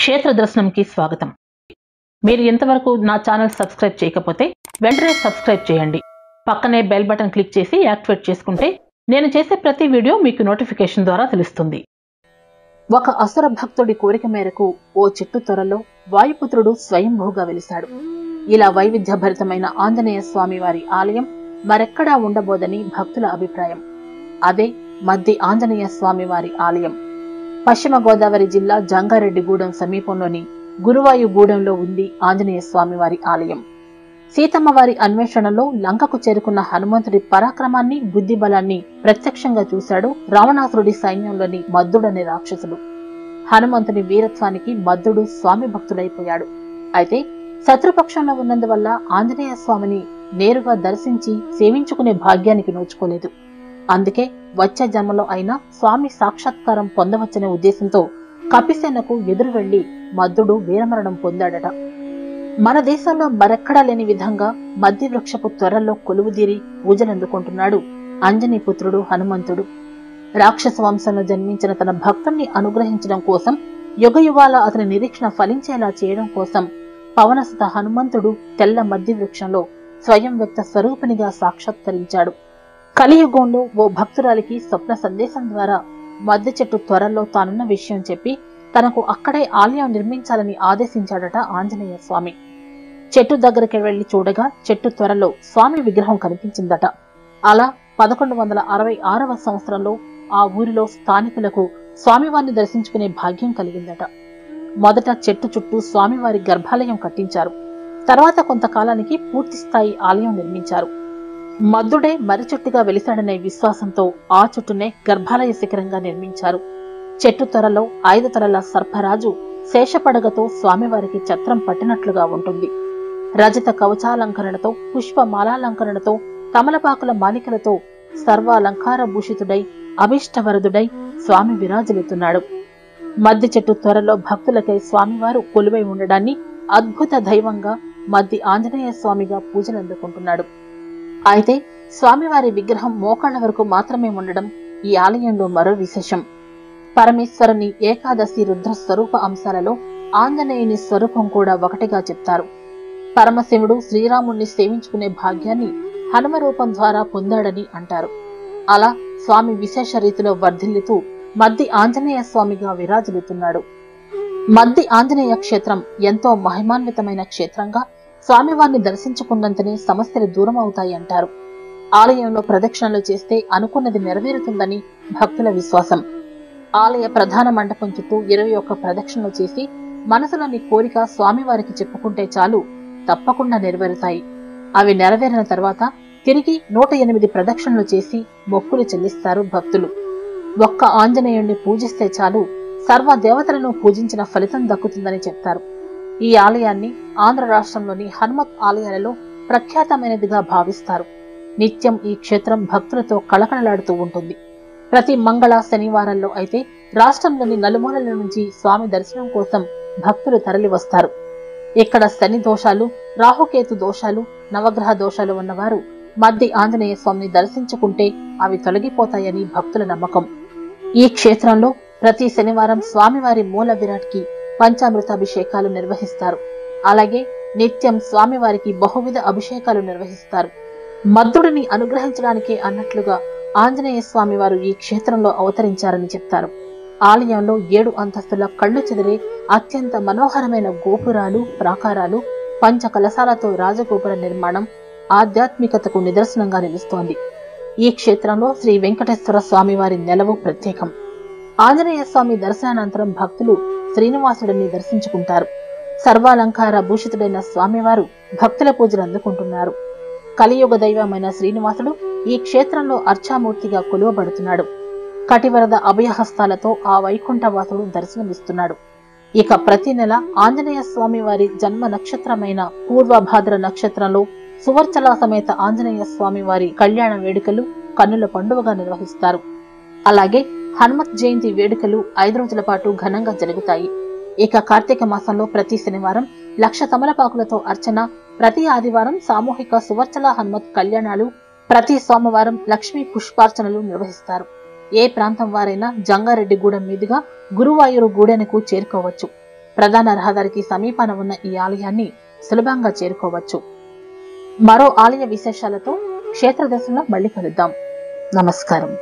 క్షేత్ర దర్శనంకి స్వాగతం. మీరు ఎంతవరకు నా ఛానల్ సబ్స్క్రైబ్ చేయకపోతే వెంటనే సబ్స్క్రైబ్ చేయండి. పక్కనే బెల్ బటన్ క్లిక్ చేసి యాక్టివేట్ చేసుకుంటే నేను చేసే ప్రతి వీడియో మీకు నోటిఫికేషన్ ద్వారా తెలుస్తుంది. ఒక అసుర భక్తుడి కోరిక మేరకు ఓ చెట్టు త్వరలో వాయుపుత్రుడు స్వయంభూగా వెలిశాడు. ఇలా వైవిధ్యభరితమైన ఆంజనేయ స్వామి వారి ఆలయం మరెక్కడా ఉండబోదని భక్తుల అభిప్రాయం. అదే మద్ది ఆంజనేయ స్వామి వారి ఆలయం. పశ్చిమ గోదావరి జిల్లా జంగారెడ్డిగూడెం సమీపంలోని గురువాయుగూడెంలో ఉంది ఆంజనేయ స్వామి వారి ఆలయం. సీతమ్మ వారి అన్వేషణలో లంకకు చేరుకున్న హనుమంతుడి పరాక్రమాన్ని, బుద్ధి బలాన్ని ప్రత్యక్షంగా చూశాడు రావణాసురుడి సైన్యంలోని మద్దుడనే రాక్షసుడు. హనుమంతుని వీరత్వానికి మద్దుడు స్వామి భక్తుడైపోయాడు. అయితే శత్రుపక్షంలో ఉన్నందువల్ల ఆంజనేయ స్వామిని నేరుగా దర్శించి సేవించుకునే భాగ్యానికి నోచుకోలేదు. అందుకే వచ్చే జన్మలో అయినా స్వామి సాక్షాత్కారం పొందవచ్చనే ఉద్దేశంతో కపిసేనకు ఎదురు వెళ్లి మద్దుడు వీరమరణం పొందాడట. మన దేశంలో మరెక్కడా లేని విధంగా మద్ది వృక్షపు త్వరల్లో కొలువుదీరి పూజలందుకుంటున్నాడు అంజనీపుత్రుడు హనుమంతుడు. రాక్షస వంశంలో జన్మించిన తన భక్తుణ్ణి అనుగ్రహించడం కోసం, యుగయుగాల అతని నిరీక్షణ ఫలించేలా చేయడం కోసం పవనసుత హనుమంతుడు తెల్ల మద్ది వృక్షంలో స్వయం వ్యక్త స్వరూపినిగా సాక్షాత్కరించాడు. కలియుగంలో ఓ భక్తురాలికి స్వప్న సందేశం ద్వారా మద్ది చెట్టు త్వరలో తానున్న విషయం చెప్పి తనకు అక్కడే ఆలయం నిర్మించాలని ఆదేశించాడట ఆంజనేయ స్వామి. చెట్టు దగ్గరికి వెళ్లి చూడగా చెట్టు త్వరలో స్వామి విగ్రహం కనిపించిందట. అలా 1166వ సంవత్సరంలో ఆ ఊరిలో స్థానికులకు స్వామివారిని దర్శించుకునే భాగ్యం కలిగిందట. మొదట చెట్టు చుట్టూ స్వామివారి గర్భాలయం కట్టించారు. తర్వాత కొంతకాలానికి పూర్తిస్థాయి ఆలయం నిర్మించారు. మద్దుడే మర్రి చెట్టుగా వెలిశాడనే విశ్వాసంతో ఆ చుట్టూనే గర్భాలయ శిఖరంగా నిర్మించారు. చెట్టు త్వరలో 5 తలల సర్పరాజు శేషపడగతో స్వామివారికి ఛత్రం పట్టినట్లుగా ఉంటుంది. రజత కవచాలంకరణతో, పుష్పమాలాలంకరణతో, తమలపాకుల మాలికలతో సర్వాలంకార భూషితుడై అభిష్టవరదుడై స్వామి విరాజిల్లుతున్నాడు. మద్ది చెట్టు త్వరలో భక్తులకై స్వామివారు కొలువై ఉండడాన్ని అద్భుత దైవంగా మద్ది ఆంజనేయ స్వామిగా పూజలందుకుంటున్నాడు. అయితే స్వామివారి విగ్రహం మోకాళ్ల వరకు మాత్రమే ఉండడం ఈ ఆలయంలో మరో విశేషం. పరమేశ్వరుని ఏకాదశి రుద్ర స్వరూప అంశాలలో ఆంజనేయుని స్వరూపం కూడా ఒకటిగా చెప్తారు. పరమశివుడు శ్రీరాముణ్ణి సేవించుకునే భాగ్యాన్ని హనుమ రూపం ద్వారా పొందాడని అంటారు. అలా స్వామి విశేష రీతిలో వర్ధిల్లుతూ మద్ది ఆంజనేయ స్వామిగా విరాజిల్లుతున్నాడు. మద్ది ఆంజనేయ క్షేత్రం ఎంతో మహిమాన్వితమైన క్షేత్రంగా స్వామివారిని దర్శించుకున్నంతనే సమస్యలు దూరం అవుతాయి అంటారు. ఆలయంలో ప్రదక్షిణలు చేస్తే అనుకున్నది నెరవేరుతుందని భక్తుల విశ్వాసం. ఆలయ ప్రధాన మండపం చుట్టూ 21 ప్రదక్షిణలు చేసి మనసులోని కోరిక స్వామివారికి చెప్పుకుంటే చాలు, తప్పకుండా నెరవేరుతాయి. అవి నెరవేరిన తర్వాత తిరిగి 108 ప్రదక్షిణలు చేసి మొక్కులు చెల్లిస్తారు భక్తులు. ఒక్క ఆంజనేయుణ్ణి పూజిస్తే చాలు, సర్వ దేవతలను పూజించిన ఫలితం దక్కుతుందని చెప్తారు. ఈ ఆలయాన్ని ఆంధ్ర రాష్ట్రంలోని హనుమత్ ఆలయాలలో ప్రఖ్యాతమైనదిగా భావిస్తారు. నిత్యం ఈ క్షేత్రం భక్తులతో కళకళలాడుతూ ఉంటుంది. ప్రతి మంగళ, శనివారాల్లో అయితే రాష్ట్రంలోని నలుమూలల నుంచి స్వామి దర్శనం కోసం భక్తులు తరలి వస్తారు. ఇక్కడ శని దోషాలు, రాహుకేతు దోషాలు, నవగ్రహ దోషాలు ఉన్నవారు మద్ది ఆంజనేయ స్వామిని దర్శించుకుంటే అవి తొలగిపోతాయని భక్తుల నమ్మకం. ఈ క్షేత్రంలో ప్రతి శనివారం స్వామివారి మూల విరాట్కి పంచామృతాభిషేకాలు నిర్వహిస్తారు. అలాగే నిత్యం స్వామివారికి బహువిధ అభిషేకాలు నిర్వహిస్తారు. మద్దుడిని అనుగ్రహించడానికే అన్నట్లుగా ఆంజనేయ స్వామి వారు ఈ క్షేత్రంలో అవతరించారని చెప్తారు. ఆలయంలో 7 అంతస్తుల కళ్ళు చెదిరే అత్యంత మనోహరమైన గోపురాలు, ప్రాకారాలు, పంచ కలశాలతో రాజగోపుర నిర్మాణం ఆధ్యాత్మికతకు నిదర్శనంగా నిలుస్తోంది. ఈ క్షేత్రంలో శ్రీ వెంకటేశ్వర స్వామి వారి నెలవు ప్రత్యేకం. ఆంజనేయ స్వామి దర్శనానంతరం భక్తులు శ్రీనివాసుడిని దర్శించుకుంటారు. సర్వాలంకార భూషితుడైన స్వామివారు భక్తుల పూజలు అందుకుంటున్నారు. కలియుగ దైవమైన శ్రీనివాసుడు ఈ క్షేత్రంలో అర్చామూర్తిగా కొలువబడుతున్నాడు. కటివరద అభయహస్తాలతో ఆ వైకుంఠవాసుడు దర్శనమిస్తున్నాడు. ఇక ప్రతి నెల ఆంజనేయ స్వామి వారి జన్మ నక్షత్రమైన పూర్వభాద్ర నక్షత్రంలో సువర్చల సమేత ఆంజనేయ స్వామి వారి కళ్యాణ వేడుకలు కన్నుల పండుగగా నిర్వహిస్తారు. అలాగే హనుమత్ జయంతి వేడుకలు 5 రోజుల పాటు ఘనంగా జరుగుతాయి. ఇక కార్తీక మాసంలో ప్రతి శనివారం 1,00,000 తమలపాకులతో అర్చన, ప్రతి ఆదివారం సామూహిక సువర్చల హనుమత్ కళ్యాణాలు, ప్రతి సోమవారం లక్ష్మీ పుష్పార్చనలు నిర్వహిస్తారు. ఏ ప్రాంతం వారైనా జంగారెడ్డిగూడెం మీదుగా గురువాయూరు గూడెనకు చేరుకోవచ్చు. ప్రధాన రహదారికి సమీపాన ఉన్న ఈ ఆలయాన్ని సులభంగా చేరుకోవచ్చు. మరో ఆలయ విశేషాలతో క్షేత్ర దర్శనంలో మళ్ళీ కలుద్దాం. నమస్కారం.